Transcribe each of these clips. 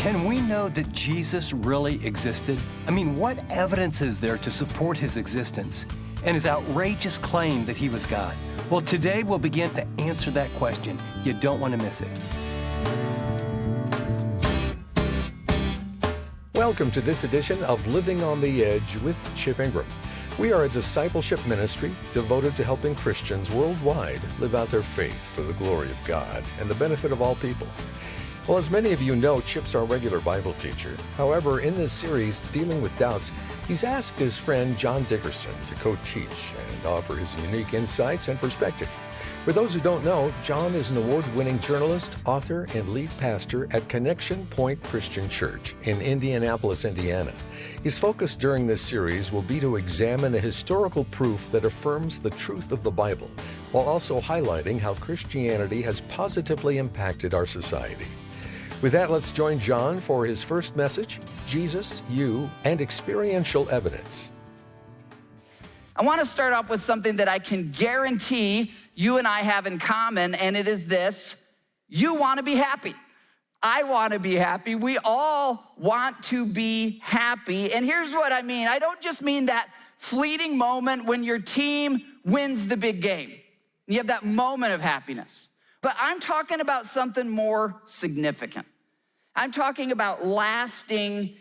Can we know that Jesus really existed? I mean, what evidence is there to support his existence and his outrageous claim that he was God? Well, today we'll begin to answer that question. You don't want to miss it. Welcome to this edition of Living on the Edge with Chip Ingram. We are a discipleship ministry devoted to helping Christians worldwide live out their faith for the glory of God and the benefit of all people. Well, as many of you know, Chip's our regular Bible teacher. However, in this series, Dealing with Doubts, he's asked his friend John Dickerson to co-teach and offer his unique insights and perspective. For those who don't know, John is an award-winning journalist, author, and lead pastor at Connection Point Christian Church in Indianapolis, Indiana. His focus during this series will be to examine the historical proof that affirms the truth of the Bible, while also highlighting how Christianity has positively impacted our society. With that, let's join John for his first message, Jesus, You, and Experiential Evidence. I want to start off with something that I can guarantee you and I have in common, and it is this: you want to be happy. I want to be happy. We all want to be happy. And here's what I mean. I don't just mean that fleeting moment when your team wins the big game. You have that moment of happiness. But I'm talking about something more significant. I'm talking about lasting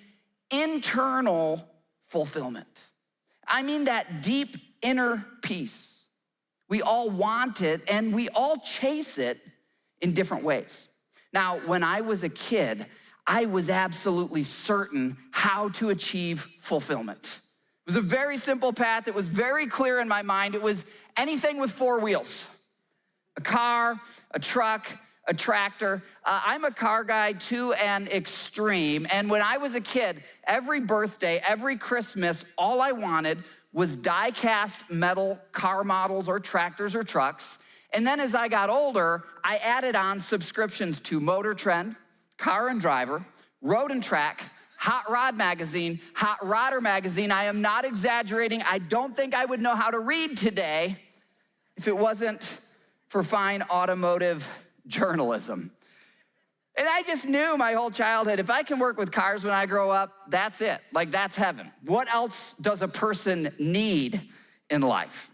internal fulfillment. I mean that deep inner peace. We all want it, and we all chase it in different ways. Now, when I was a kid, I was absolutely certain how to achieve fulfillment. It was a very simple path. It was very clear in my mind. It was anything with four wheels: a car, a truck, a tractor. I'm a car guy to an extreme. And when I was a kid, every birthday, every Christmas, all I wanted was die-cast metal car models or tractors or trucks. And then as I got older, I added on subscriptions to Motor Trend, Car and Driver, Road and Track, Hot Rod Magazine, Hot Rodder Magazine. I am not exaggerating. I don't think I would know how to read today if it wasn't for fine automotive journalism. And I just knew my whole childhood, if I can work with cars when I grow up, that's it. Like, that's heaven. What else does a person need in life?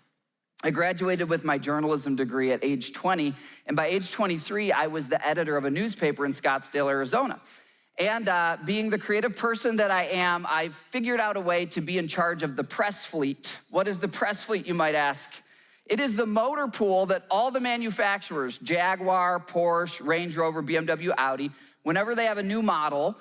I graduated with my journalism degree at age 20, and by age 23, I was the editor of a newspaper in Scottsdale, Arizona. And being the creative person that I am, I figured out a way to be in charge of the press fleet. What is the press fleet, you might ask? It is the motor pool that all the manufacturers, Jaguar, Porsche, Range Rover, BMW, Audi, whenever they have a new model,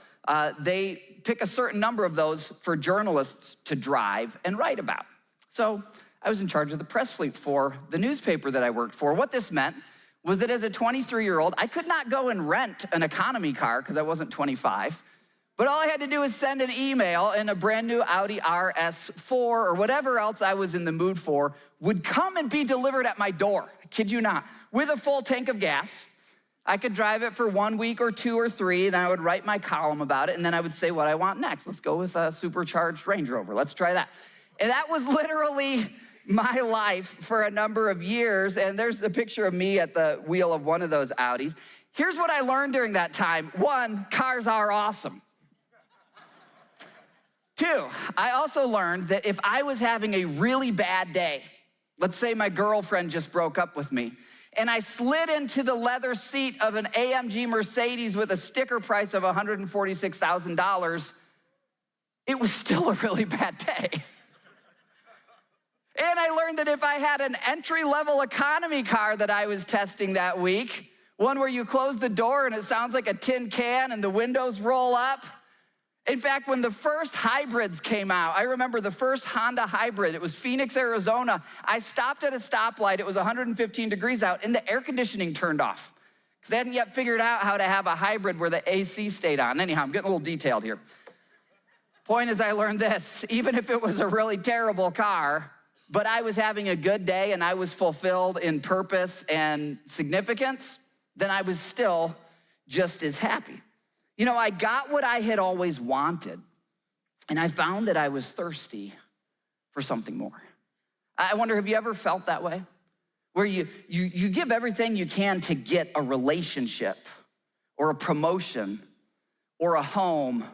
they pick a certain number of those for journalists to drive and write about. So I was in charge of the press fleet for the newspaper that I worked for. What this meant was that as a 23-year-old, I could not go and rent an economy car because I wasn't 25. But all I had to do was send an email, and a brand new Audi RS4 or whatever else I was in the mood for would come and be delivered at my door. I kid you not, with a full tank of gas. I could drive it for 1 week or 2 or 3, then I would write my column about it, and then I would say what I want next. Let's go with a supercharged Range Rover. Let's try that. And that was literally my life for a number of years. And there's a picture of me at the wheel of one of those Audis. Here's what I learned during that time. 1, cars are awesome. 2, I also learned that if I was having a really bad day, let's say my girlfriend just broke up with me, and I slid into the leather seat of an AMG Mercedes with a sticker price of $146,000, it was still a really bad day. And I learned that if I had an entry-level economy car that I was testing that week, one where you close the door and it sounds like a tin can and the windows roll up. In fact, when the first hybrids came out, I remember the first Honda hybrid. It was Phoenix, Arizona. I stopped at a stoplight. It was 115 degrees out, and the air conditioning turned off because they hadn't yet figured out how to have a hybrid where the AC stayed on. Anyhow, I'm getting a little detailed here. Point is, I learned this. Even if it was a really terrible car, but I was having a good day and I was fulfilled in purpose and significance, then I was still just as happy. You know, I got what I had always wanted, and I found that I was thirsty for something more. I wonder, have you ever felt that way? Where you give everything you can to get a relationship or a promotion or a home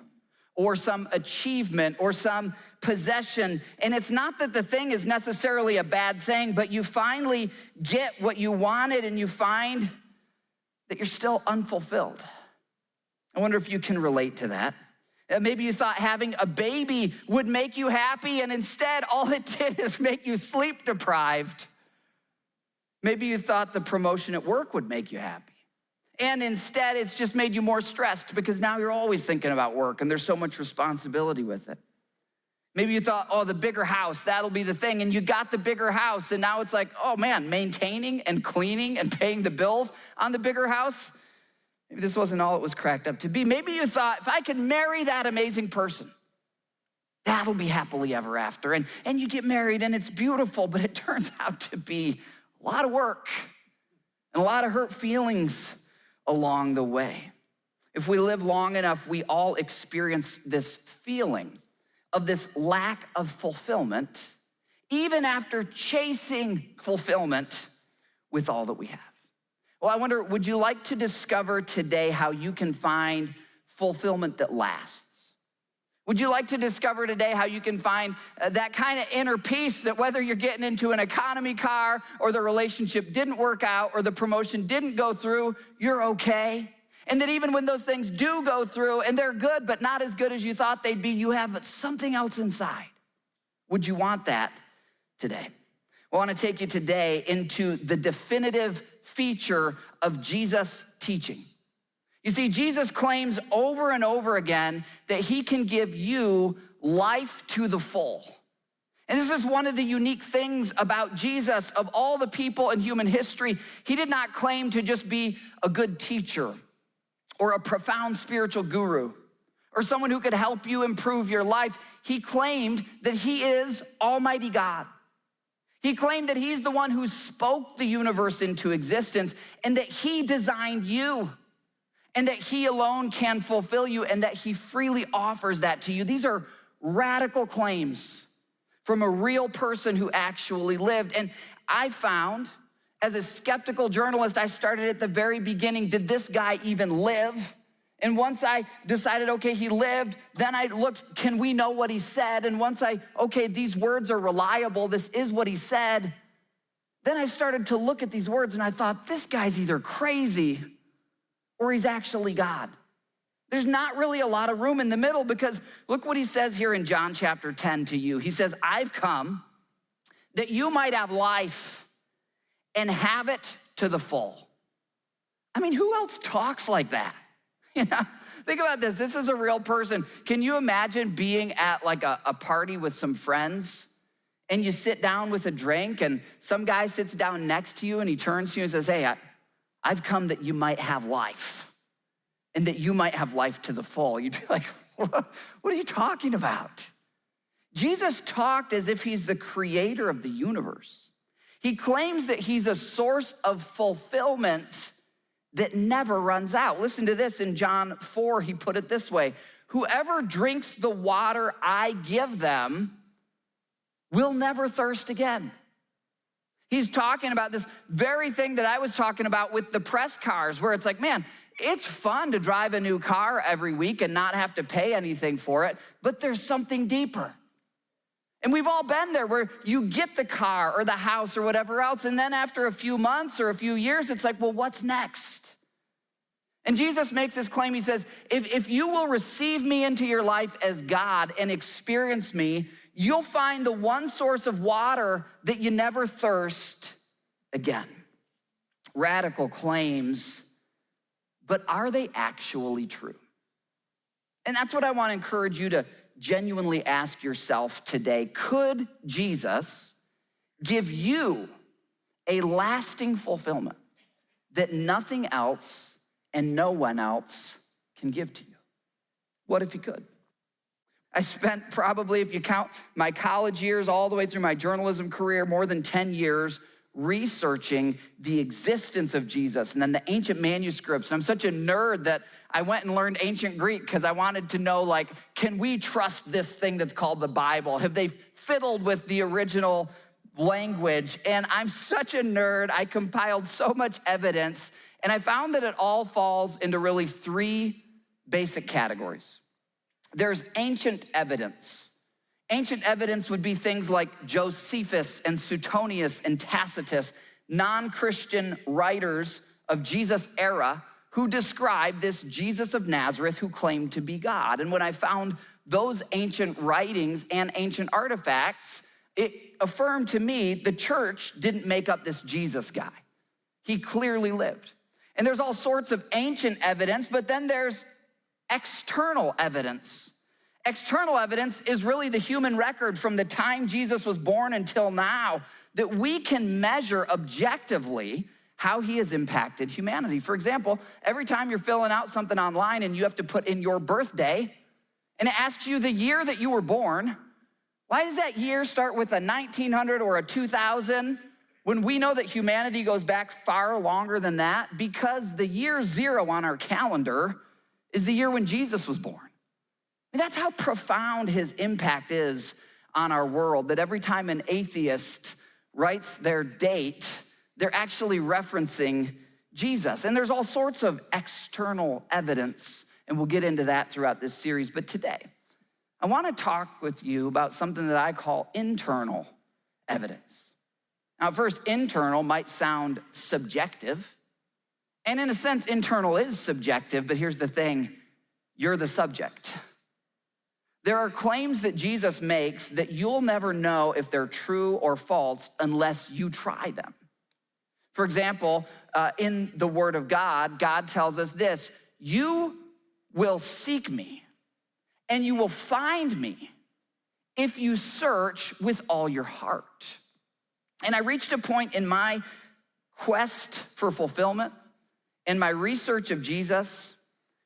or some achievement or some possession. And it's not that the thing is necessarily a bad thing, but you finally get what you wanted and you find that you're still unfulfilled. I wonder if you can relate to that. Maybe you thought having a baby would make you happy, and instead all it did is make you sleep deprived. Maybe you thought the promotion at work would make you happy, and instead it's just made you more stressed because now you're always thinking about work and there's so much responsibility with it. Maybe you thought, oh, the bigger house, that'll be the thing, and you got the bigger house, and now it's like, oh man, maintaining and cleaning and paying the bills on the bigger house, maybe this wasn't all it was cracked up to be. Maybe you thought, if I could marry that amazing person, that'll be happily ever after. And you get married and it's beautiful, but it turns out to be a lot of work and a lot of hurt feelings along the way. If we live long enough, we all experience this feeling of this lack of fulfillment, even after chasing fulfillment with all that we have. Well, I wonder, would you like to discover today how you can find fulfillment that lasts? Would you like to discover today how you can find that kind of inner peace that whether you're getting into an economy car or the relationship didn't work out or the promotion didn't go through, you're okay? And that even when those things do go through and they're good, but not as good as you thought they'd be, you have something else inside. Would you want that today? Well, I want to take you today into the definitive feature of Jesus' teaching. You see, Jesus claims over and over again that he can give you life to the full. And this is one of the unique things about Jesus. Of all the people in human history, he did not claim to just be a good teacher or a profound spiritual guru or someone who could help you improve your life. He claimed that he is Almighty God. He claimed that he's the one who spoke the universe into existence and that he designed you and that he alone can fulfill you and that he freely offers that to you. These are radical claims from a real person who actually lived. And I found, as a skeptical journalist, I started at the very beginning. Did this guy even live? And once I decided, okay, he lived, then I looked, can we know what he said? And once okay, these words are reliable, this is what he said. Then I started to look at these words and I thought, this guy's either crazy or he's actually God. There's not really a lot of room in the middle because look what he says here in John chapter 10 to you. He says, I've come that you might have life and have it to the full. I mean, who else talks like that? You know, think about this. This is a real person. Can you imagine being at like a party with some friends and you sit down with a drink and some guy sits down next to you and he turns to you and says, hey, I've come that you might have life and that you might have life to the full. You'd be like, what are you talking about? Jesus talked as if he's the creator of the universe. He claims that he's a source of fulfillment that never runs out. Listen to this in John 4, he put it this way: whoever drinks the water I give them will never thirst again. He's talking about this very thing that I was talking about with the press cars, where it's like, man, it's fun to drive a new car every week and not have to pay anything for it, but there's something deeper. And we've all been there where you get the car or the house or whatever else, and then after a few months or a few years, it's like, well, what's next? And Jesus makes this claim. He says, if you will receive me into your life as God and experience me, you'll find the one source of water that you never thirst again. Radical claims, but are they actually true? And that's what I want to encourage you to genuinely ask yourself today. Could Jesus give you a lasting fulfillment that nothing else and no one else can give to you? What if he could? I spent probably, if you count my college years all the way through my journalism career, more than 10 years researching the existence of Jesus and then the ancient manuscripts. I'm such a nerd that I went and learned ancient Greek because I wanted to know, like, can we trust this thing that's called the Bible? Have they fiddled with the original language? And I'm such a nerd. I compiled so much evidence, and I found that it all falls into really three basic categories. There's ancient evidence. Ancient evidence would be things like Josephus and Suetonius and Tacitus, non-Christian writers of Jesus' era who described this Jesus of Nazareth who claimed to be God. And when I found those ancient writings and ancient artifacts, it affirmed to me the church didn't make up this Jesus guy. He clearly lived. And there's all sorts of ancient evidence, but then there's external evidence. External evidence is really the human record from the time Jesus was born until now that we can measure objectively how he has impacted humanity. For example, every time you're filling out something online and you have to put in your birthday, and it asks you the year that you were born, why does that year start with a 1900 or a 2000 when we know that humanity goes back far longer than that? Because the year 0 on our calendar is the year when Jesus was born. And that's how profound his impact is on our world, that every time an atheist writes their date, they're actually referencing Jesus. And there's all sorts of external evidence, and we'll get into that throughout this series. But today, I want to talk with you about something that I call internal evidence. Now, first, internal might sound subjective. And in a sense, internal is subjective, but here's the thing, you're the subject. There are claims that Jesus makes that you'll never know if they're true or false unless you try them. For example, in the Word of God, God tells us this, you will seek me and you will find me if you search with all your heart. And I reached a point in my quest for fulfillment, in my research of Jesus,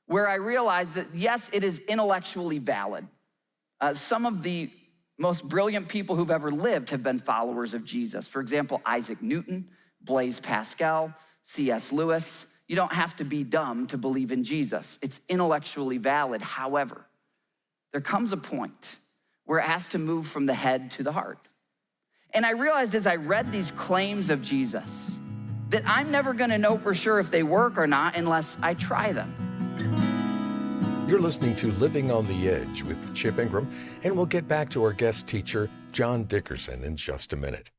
where I realized that yes, it is intellectually valid. Some of the most brilliant people who've ever lived have been followers of Jesus. For example, Isaac Newton, Blaise Pascal, C.S. Lewis. You don't have to be dumb to believe in Jesus. It's intellectually valid. However, there comes a point where it has to move from the head to the heart. And I realized as I read these claims of Jesus that I'm never gonna know for sure if they work or not unless I try them. You're listening to Living on the Edge with Chip Ingram, and we'll get back to our guest teacher, John Dickerson, in just a minute.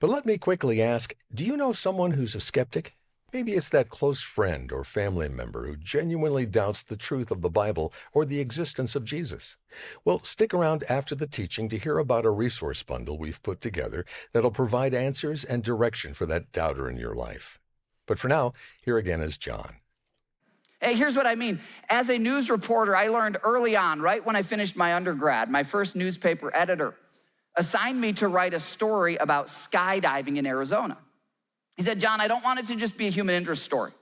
But let me quickly ask, do you know someone who's a skeptic? Maybe it's that close friend or family member who genuinely doubts the truth of the Bible or the existence of Jesus. Well, stick around after the teaching to hear about a resource bundle we've put together that'll provide answers and direction for that doubter in your life. But for now, here again is John. Hey, here's what I mean. As a news reporter, I learned early on, right when I finished my undergrad, my first newspaper editor assigned me to write a story about skydiving in Arizona. He said, John, I don't want it to just be a human interest story.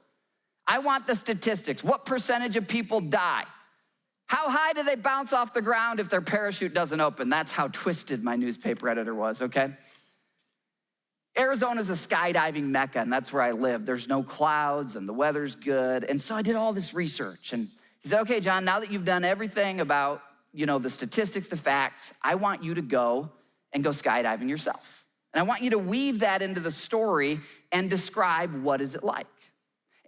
I want the statistics. What percentage of people die? How high do they bounce off the ground if their parachute doesn't open? That's how twisted my newspaper editor was, okay? Arizona's a skydiving mecca, and that's where I live. There's no clouds, and the weather's good. And so I did all this research. And he said, okay, John, now that you've done everything about, the statistics, the facts, I want you to go skydiving yourself. And I want you to weave that into the story and describe what is it like.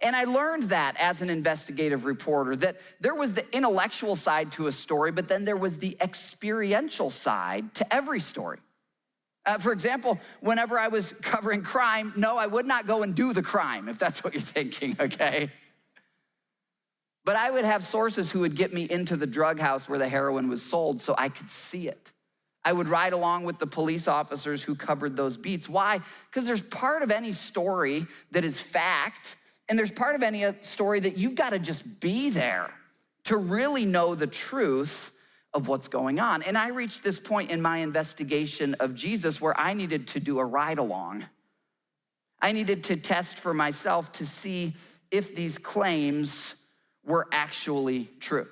And I learned that as an investigative reporter, that there was the intellectual side to a story, but then there was the experiential side to every story. For example, whenever I was covering crime, no, I would not go and do the crime, if that's what you're thinking, okay? But I would have sources who would get me into the drug house where the heroin was sold so I could see it. I would ride along with the police officers who covered those beats. Why? Because there's part of any story that is fact, and there's part of any story that you've got to just be there to really know the truth of what's going on. And I reached this point in my investigation of Jesus where I needed to do a ride along. I needed to test for myself to see if these claims were actually true.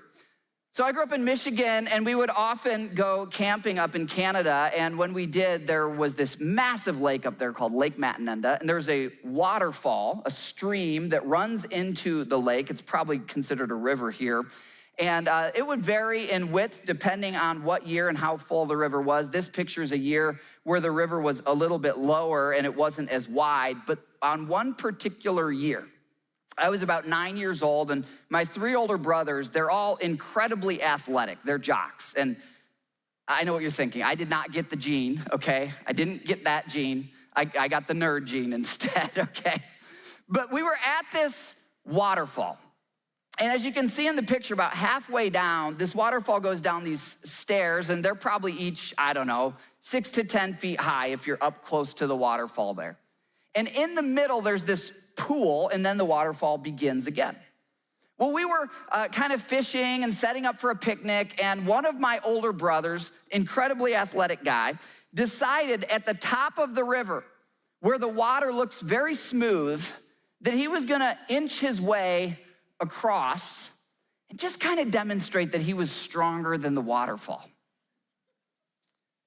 So I grew up in Michigan, and we would often go camping up in Canada, and when we did, there was this massive lake up there called Lake Matinenda, and there's a waterfall, a stream that runs into the lake. It's probably considered a river here, and it would vary in width depending on what year and how full the river was. This picture is a year where the river was a little bit lower and it wasn't as wide, but on one particular year, I was about 9 years old, and my 3 older brothers, they're all incredibly athletic. They're jocks. And I know what you're thinking. I did not get the gene, okay? I didn't get that gene. I got the nerd gene instead, okay? But we were at this waterfall. And as you can see in the picture, about halfway down, this waterfall goes down these stairs, and they're probably each, 6 to 10 feet high if you're up close to the waterfall there. And in the middle, there's this pool, and then the waterfall begins again. Well, we were kind of fishing and setting up for a picnic, and one of my older brothers, incredibly athletic guy, decided at the top of the river, where the water looks very smooth, that he was gonna inch his way across and just kind of demonstrate that he was stronger than the waterfall.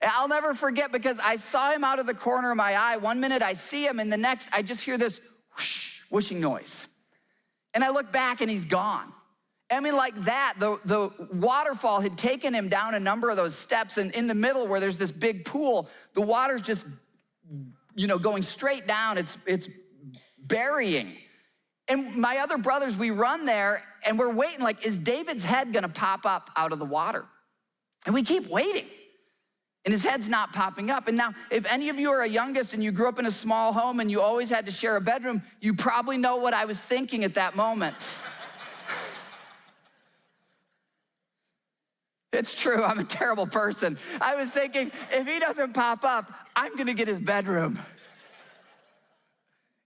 I'll never forget, because I saw him out of the corner of my eye. One minute I see him, and the next I just hear this whoosh, whooshing noise. And I look back and he's gone. I mean, like that, the waterfall had taken him down a number of those steps, and in the middle where there's this big pool, the water's just, going straight down. It's burying. And my other brothers, we run there, and we're waiting, like, is David's head gonna pop up out of the water? And we keep waiting, and his head's not popping up. And now, if any of you are a youngest and you grew up in a small home and you always had to share a bedroom, you probably know what I was thinking at that moment. It's true, I'm a terrible person. I was thinking, if he doesn't pop up, I'm gonna get his bedroom.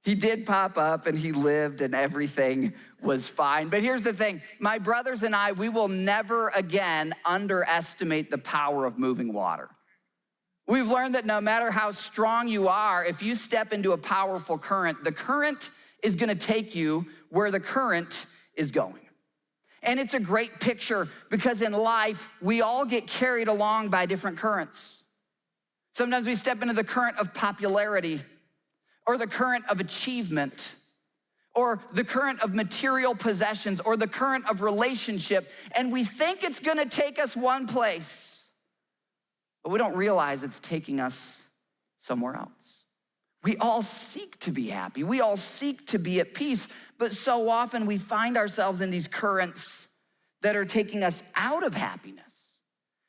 He did pop up, and he lived, and everything was fine. But here's the thing, my brothers and I, we will never again underestimate the power of moving water. We've learned that no matter how strong you are, if you step into a powerful current, the current is gonna take you where the current is going. And it's a great picture, because in life, we all get carried along by different currents. Sometimes we step into the current of popularity, or the current of achievement, or the current of material possessions, or the current of relationship, and we think it's gonna take us one place, but we don't realize it's taking us somewhere else. We all seek to be happy. We all seek to be at peace, but so often we find ourselves in these currents that are taking us out of happiness.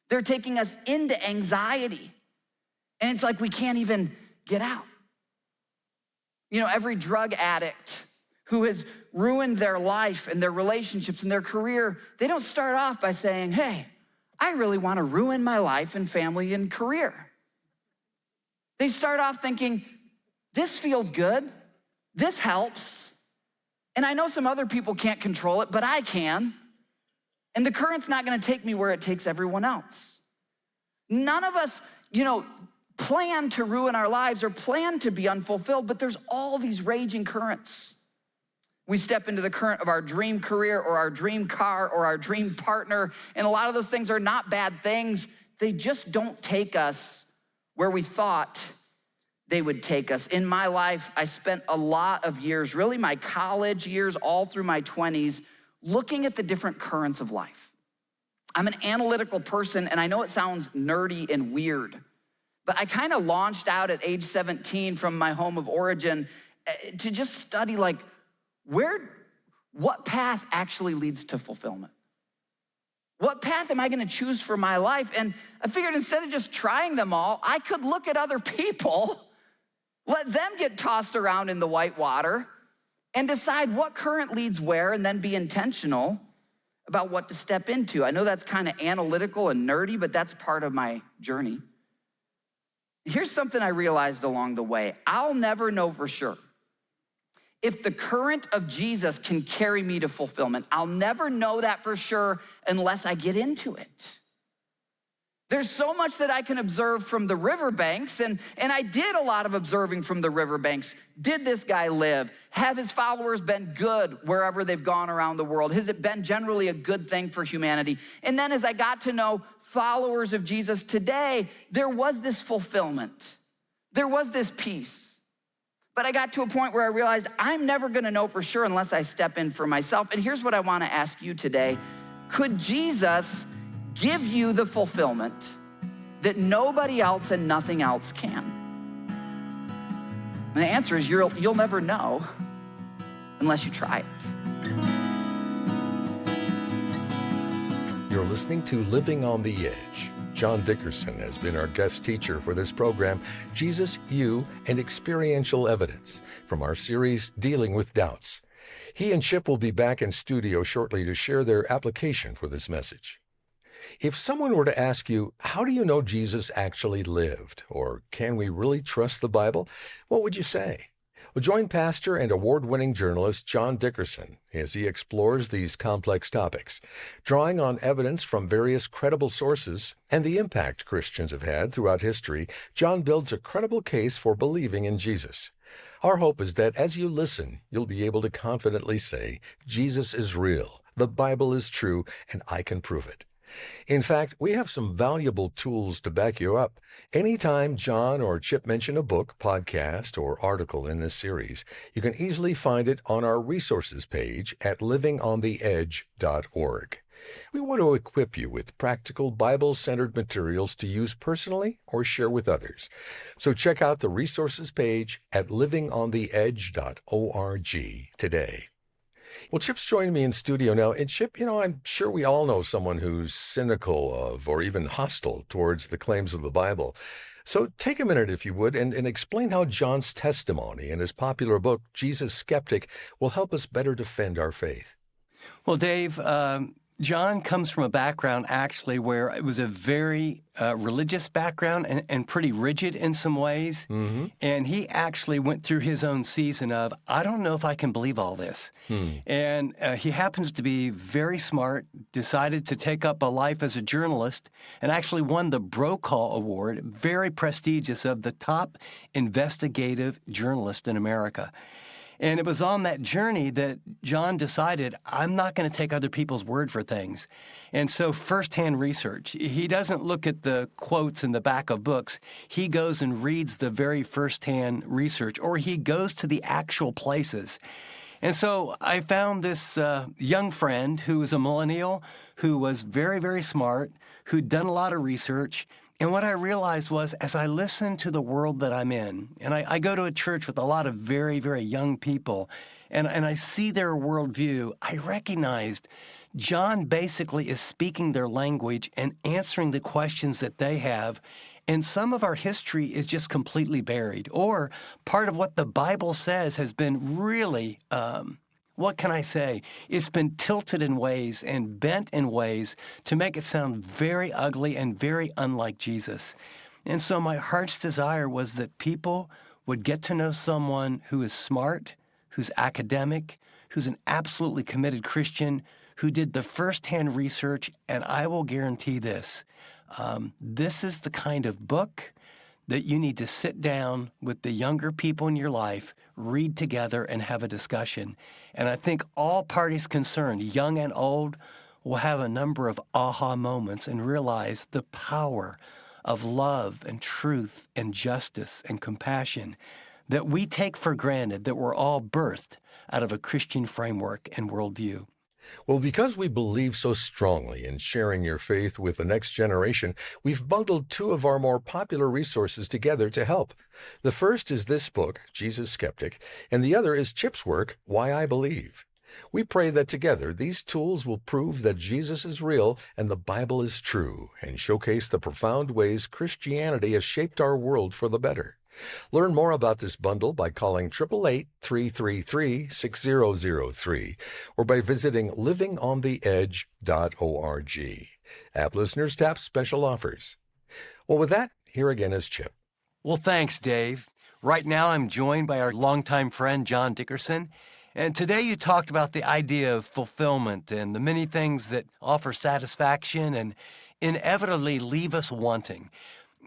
They're taking us into anxiety, and it's like we can't even get out. Every drug addict who has ruined their life and their relationships and their career, they don't start off by saying, hey, I really want to ruin my life and family and career. They start off thinking, this feels good, this helps, and I know some other people can't control it, but I can, and the current's not gonna take me where it takes everyone else. None of us, plan to ruin our lives or plan to be unfulfilled, but there's all these raging currents. We step into the current of our dream career or our dream car or our dream partner, and a lot of those things are not bad things. They just don't take us where we thought they would take us. In my life, I spent a lot of years, really my college years, all through my 20s, looking at the different currents of life. I'm an analytical person, and I know it sounds nerdy and weird, but I kind of launched out at age 17 from my home of origin to just study what path actually leads to fulfillment? What path am I gonna choose for my life? And I figured instead of just trying them all, I could look at other people, let them get tossed around in the white water, and decide what current leads where, and then be intentional about what to step into. I know that's kind of analytical and nerdy, but that's part of my journey. Here's something I realized along the way. I'll never know for sure if the current of Jesus can carry me to fulfillment. I'll never know that for sure unless I get into it. There's so much that I can observe from the riverbanks, and I did a lot of observing from the riverbanks. Did this guy live? Have his followers been good wherever they've gone around the world? Has it been generally a good thing for humanity? And then as I got to know followers of Jesus today, there was this fulfillment. There was this peace. But I got to a point where I realized I'm never gonna know for sure unless I step in for myself. And here's what I wanna ask you today. Could Jesus give you the fulfillment that nobody else and nothing else can? And the answer is you'll never know unless you try it. You're listening to Living on the Edge. John Dickerson has been our guest teacher for this program, Jesus, You, and Experiential Evidence, from our series Dealing with Doubts. He and Chip will be back in studio shortly to share their application for this message. If someone were to ask you, how do you know Jesus actually lived? Or can we really trust the Bible? What would you say? Well, join pastor and award-winning journalist John Dickerson as he explores these complex topics, drawing on evidence from various credible sources and the impact Christians have had throughout history. John builds a credible case for believing in Jesus. Our hope is that as you listen, you'll be able to confidently say, Jesus is real, the Bible is true, and I can prove it. In fact, we have some valuable tools to back you up. Anytime John or Chip mention a book, podcast, or article in this series, you can easily find it on our resources page at livingontheedge.org. We want to equip you with practical Bible-centered materials to use personally or share with others. So check out the resources page at livingontheedge.org today. Well, Chip's joining me in studio now. And Chip, I'm sure we all know someone who's cynical of or even hostile towards the claims of the Bible. So take a minute, if you would, and explain how John's testimony in his popular book, Jesus Skeptic, will help us better defend our faith. Well, Dave, John comes from a background actually where it was a very religious background and pretty rigid in some ways. Mm-hmm. And he actually went through his own season of, I don't know if I can believe all this. And he happens to be very smart, decided to take up a life as a journalist, and actually won the Brokaw Award, very prestigious, of the top investigative journalist in America. And it was on that journey that John decided, I'm not going to take other people's word for things. And so firsthand research. He doesn't look at the quotes in the back of books. He goes and reads the very firsthand research, or he goes to the actual places. And so I found this young friend who was a millennial, who was very, very smart, who'd done a lot of research. And what I realized was, as I listened to the world that I'm in, and I go to a church with a lot of very, very young people, and I see their worldview, I recognized John basically is speaking their language and answering the questions that they have. And some of our history is just completely buried, or part of what the Bible says has been really what can I say? It's been tilted in ways and bent in ways to make it sound very ugly and very unlike Jesus. And so my heart's desire was that people would get to know someone who is smart, who's academic, who's an absolutely committed Christian, who did the firsthand research. And I will guarantee this. This is the kind of book that you need to sit down with the younger people in your life, read together, and have a discussion. And I think all parties concerned, young and old, will have a number of aha moments and realize the power of love and truth and justice and compassion that we take for granted, that we're all birthed out of a Christian framework and worldview. Well, because we believe so strongly in sharing your faith with the next generation, we've bundled two of our more popular resources together to help. The first is this book, Jesus Skeptic, and the other is Chip's work, Why I Believe. We pray that together these tools will prove that Jesus is real and the Bible is true, and showcase the profound ways Christianity has shaped our world for the better. Learn more about this bundle by calling 888-333-6003 or by visiting livingontheedge.org. App listeners tap special offers. Well, with that, here again is Chip. Well, thanks, Dave. Right now, I'm joined by our longtime friend, John Dickerson. And today you talked about the idea of fulfillment and the many things that offer satisfaction and inevitably leave us wanting.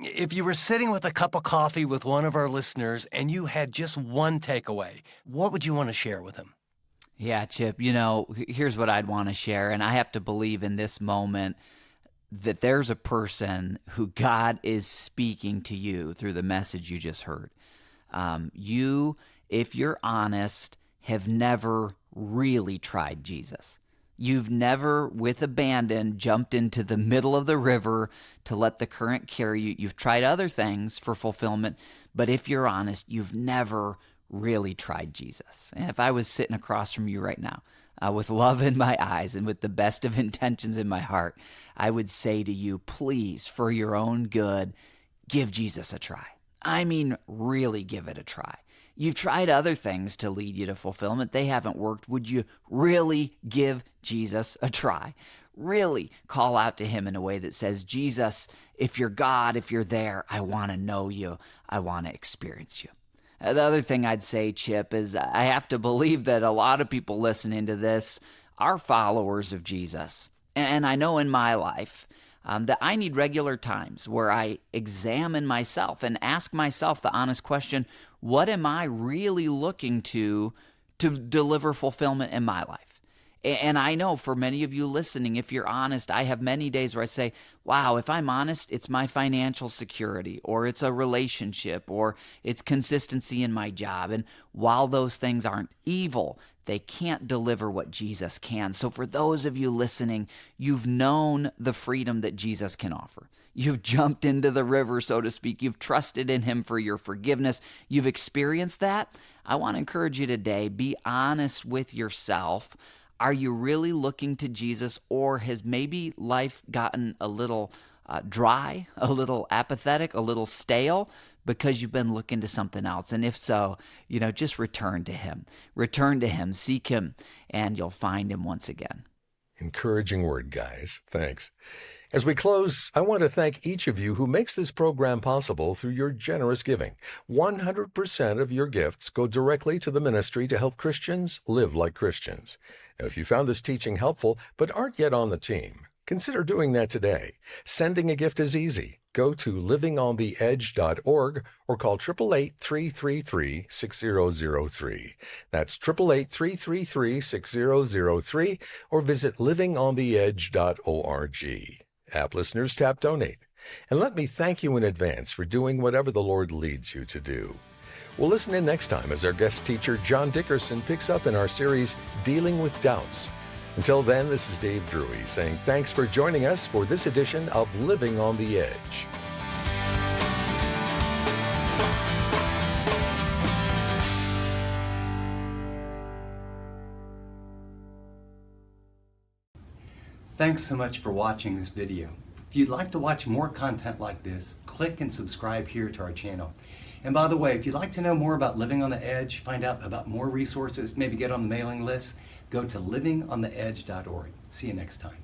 If you were sitting with a cup of coffee with one of our listeners and you had just one takeaway, what would you want to share with them? Yeah, Chip, here's what I'd want to share, and I have to believe in this moment that there's a person who God is speaking to you through the message you just heard. You, if you're honest, have never really tried Jesus. You've never, with abandon, jumped into the middle of the river to let the current carry you. You've tried other things for fulfillment, but if you're honest, you've never really tried Jesus? And if I was sitting across from you right now, with love in my eyes and with the best of intentions in my heart, I would say to you, please, for your own good, give Jesus a try. I mean, really give it a try. You've tried other things to lead you to fulfillment. They haven't worked. Would you really give Jesus a try? Really call out to him in a way that says, Jesus, if you're God, if you're there, I want to know you. I want to experience you. The other thing I'd say, Chip, is I have to believe that a lot of people listening to this are followers of Jesus. And I know in my life that I need regular times where I examine myself and ask myself the honest question, what am I really looking to deliver fulfillment in my life? And I know for many of you listening, if you're honest, I have many days where I say, wow, if I'm honest, it's my financial security, or it's a relationship, or it's consistency in my job. And while those things aren't evil, they can't deliver what Jesus can. So for those of you listening, you've known the freedom that Jesus can offer. You've jumped into the river, so to speak. You've trusted in him for your forgiveness. You've experienced that. I want to encourage you today, be honest with yourself. Are you really looking to Jesus, or has maybe life gotten a little dry, a little apathetic, a little stale because you've been looking to something else? And if so, just return to him. Return to him, seek him, and you'll find him once again. Encouraging word, guys. Thanks. As we close, I want to thank each of you who makes this program possible through your generous giving. 100% of your gifts go directly to the ministry to help Christians live like Christians. Now, if you found this teaching helpful but aren't yet on the team, consider doing that today. Sending a gift is easy. Go to livingontheedge.org or call 888-333-6003. That's 888-333-6003, or visit livingontheedge.org. App listeners, tap donate. And let me thank you in advance for doing whatever the Lord leads you to do. We'll listen in next time as our guest teacher, John Dickerson, picks up in our series, Dealing with Doubts. Until then, this is Dave Drury saying thanks for joining us for this edition of Living on the Edge. Thanks so much for watching this video. If you'd like to watch more content like this, click and subscribe here to our channel. And by the way, if you'd like to know more about Living on the Edge, find out about more resources, maybe get on the mailing list, go to livingontheedge.org. See you next time.